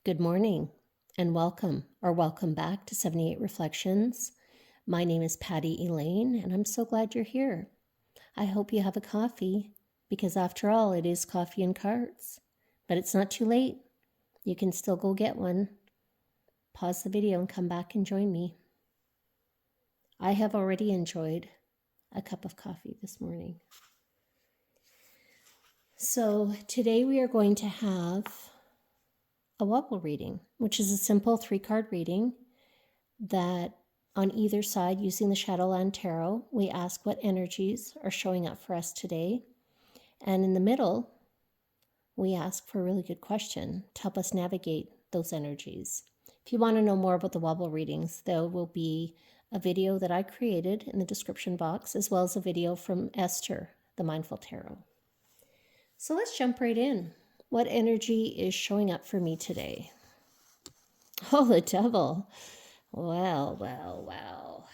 Good morning and welcome back to 78 Reflections. My name is Patty Elaine and I'm so glad you're here. I hope you have a coffee because after all, it is coffee and cards. But it's not too late. You can still go get one. Pause the video and come back and join me. I have already enjoyed a cup of coffee this morning. So today we are going to have a Wobble Reading, which is a simple 3-card reading that on either side, using the Shadowland Tarot, we ask what energies are showing up for us today. And in the middle, we ask for a really good question to help us navigate those energies. If you want to know more about the Wobble Readings, there will be a video that I created in the description box, as well as a video from Esther, the Mindful Tarot. So let's jump right in. What energy is showing up for me today? Oh, the devil. Well.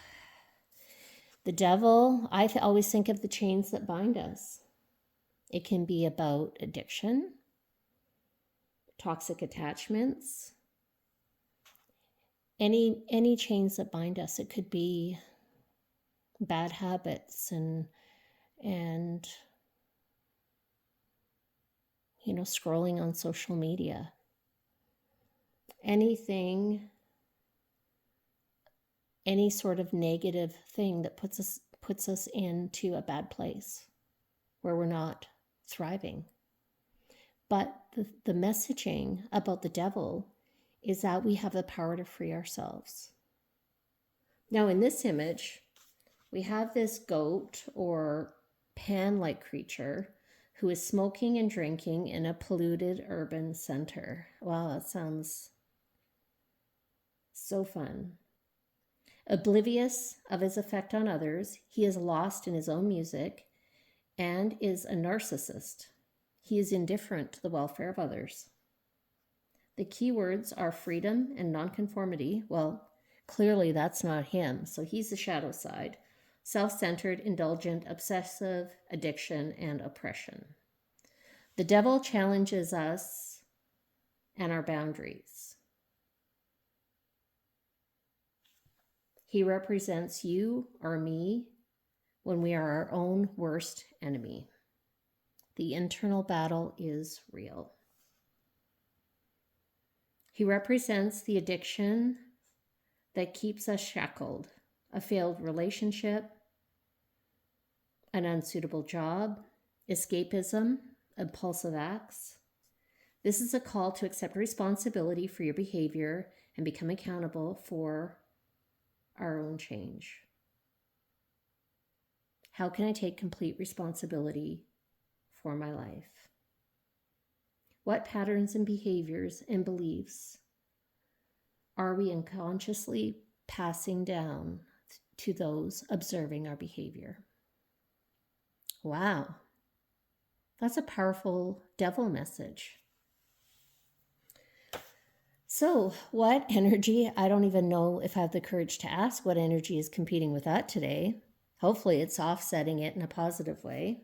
The devil, I always think of the chains that bind us. It can be about addiction, toxic attachments, any chains that bind us. It could be bad habits and scrolling on social media. Anything, any sort of negative thing that puts us into a bad place where we're not thriving. But the messaging about the devil is that we have the power to free ourselves. Now in this image, we have this goat or pan-like creature who is smoking and drinking in a polluted urban center. Wow, that sounds so fun. Oblivious of his effect on others, he is lost in his own music and is a narcissist. He is indifferent to the welfare of others. The key words are freedom and nonconformity. Well, clearly that's not him, so he's the shadow side. Self-centered, indulgent, obsessive, addiction, and oppression. The devil challenges us and our boundaries. He represents you or me when we are our own worst enemy. The internal battle is real. He represents the addiction that keeps us shackled, a failed relationship, an unsuitable job, escapism, impulsive acts. This is a call to accept responsibility for your behavior and become accountable for our own change. How can I take complete responsibility for my life? What patterns and behaviors and beliefs are we unconsciously passing down to those observing our behavior? Wow, that's a powerful devil message. So what energy, I don't even know if I have the courage to ask what energy is competing with that today. Hopefully it's offsetting it in a positive way.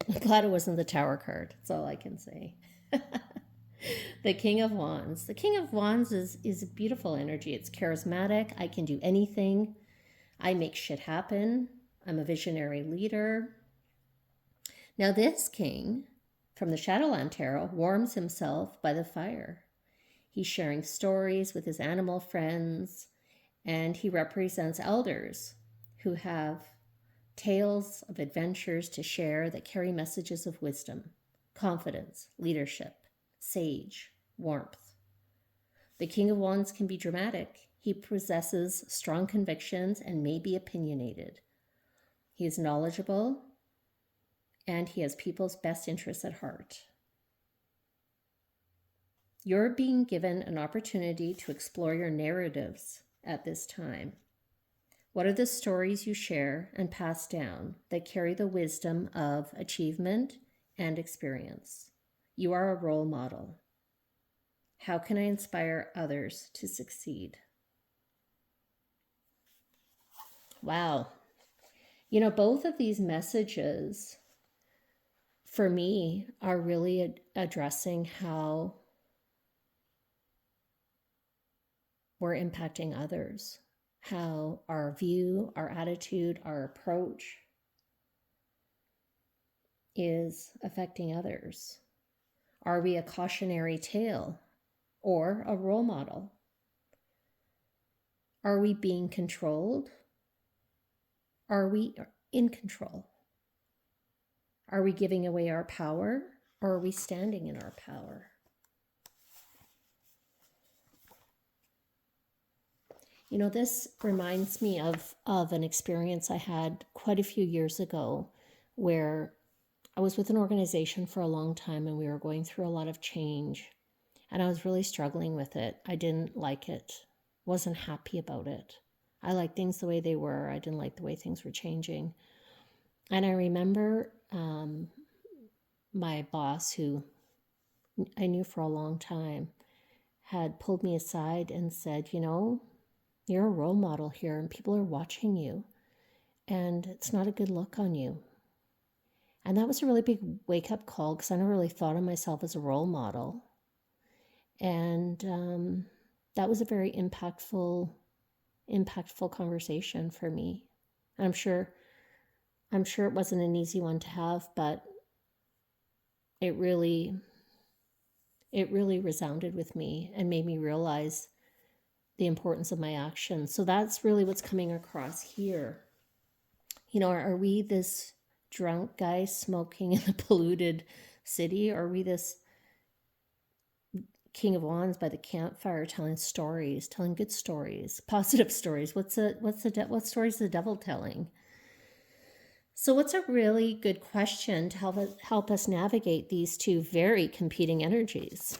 I'm glad it wasn't the Tower card. That's all I can say. The King of Wands. The King of Wands is a beautiful energy. It's charismatic. I can do anything. I make shit happen. I'm a visionary leader. Now this king from the Shadowland Tarot warms himself by the fire. He's sharing stories with his animal friends, and he represents elders who have tales of adventures to share that carry messages of wisdom, confidence, leadership, sage, warmth. The King of Wands can be dramatic. He possesses strong convictions and may be opinionated. He is knowledgeable, and he has people's best interests at heart. You're being given an opportunity to explore your narratives at this time. What are the stories you share and pass down that carry the wisdom of achievement and experience? You are a role model. How can I inspire others to succeed? Wow. Both of these messages for me, are really addressing how we're impacting others, how our view, our attitude, our approach is affecting others. Are we a cautionary tale or a role model? Are we being controlled? Are we in control? Are we giving away our power, or are we standing in our power? You know, this reminds me of an experience I had quite a few years ago where I was with an organization for a long time and we were going through a lot of change, and I was really struggling with it. I didn't like it, wasn't happy about it. I liked things the way they were. I didn't like the way things were changing. And I remember my boss, who I knew for a long time, had pulled me aside and said, you know, you're a role model here and people are watching you and it's not a good look on you. And that was a really big wake-up call because I never really thought of myself as a role model. And that was a very impactful conversation for me. I'm sure it wasn't an easy one to have, but it really resounded with me and made me realize the importance of my actions. So that's really what's coming across here. You know, are we this drunk guy smoking in a polluted city, or are we this King of Wands by the campfire telling stories, telling good stories, positive stories? What stories is the devil telling? So what's a really good question to help us navigate these two very competing energies?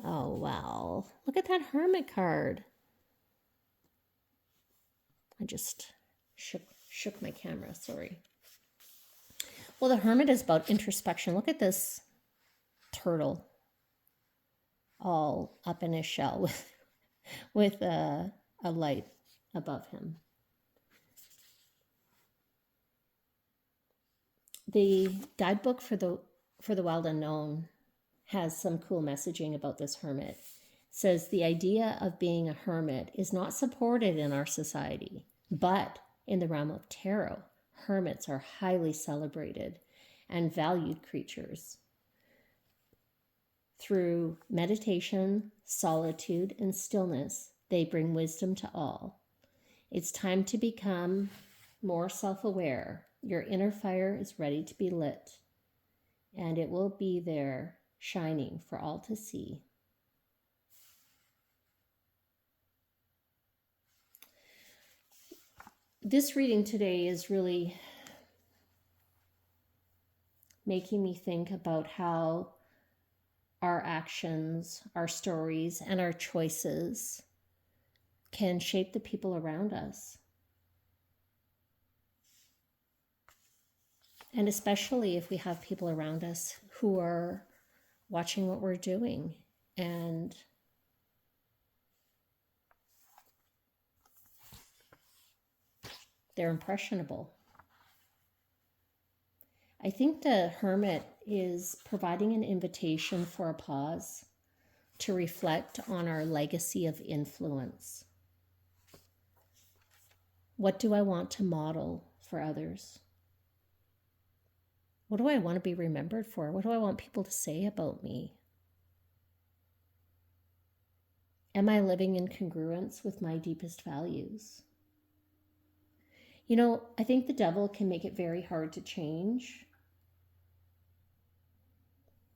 Oh, wow. Look at that Hermit card. I just shook my camera, sorry. Well, the Hermit is about introspection. Look at this turtle all up in his shell with a light above him. The guidebook for the Wild Unknown has some cool messaging about this hermit. It says the idea of being a hermit is not supported in our society, but in the realm of tarot, hermits are highly celebrated and valued creatures. Through meditation, solitude, and stillness, they bring wisdom to all. It's time to become more self-aware. Your inner fire is ready to be lit, and it will be there shining for all to see. This reading today is really making me think about how our actions, our stories, and our choices can shape the people around us. And especially if we have people around us who are watching what we're doing and they're impressionable. I think the Hermit is providing an invitation for a pause to reflect on our legacy of influence. What do I want to model for others? What do I want to be remembered for? What do I want people to say about me? Am I living in congruence with my deepest values? You know, I think the devil can make it very hard to change,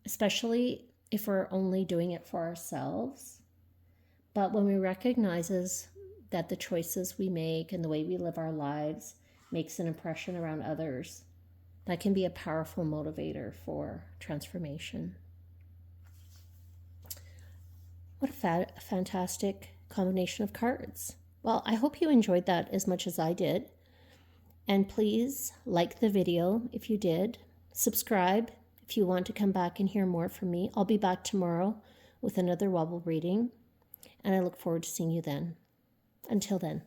especially if we're only doing it for ourselves. But when we recognize that the choices we make and the way we live our lives makes an impression around others, that can be a powerful motivator for transformation. What a fantastic combination of cards. Well, I hope you enjoyed that as much as I did. And please like the video if you did. Subscribe if you want to come back and hear more from me. I'll be back tomorrow with another Wobble reading, and I look forward to seeing you then. Until then.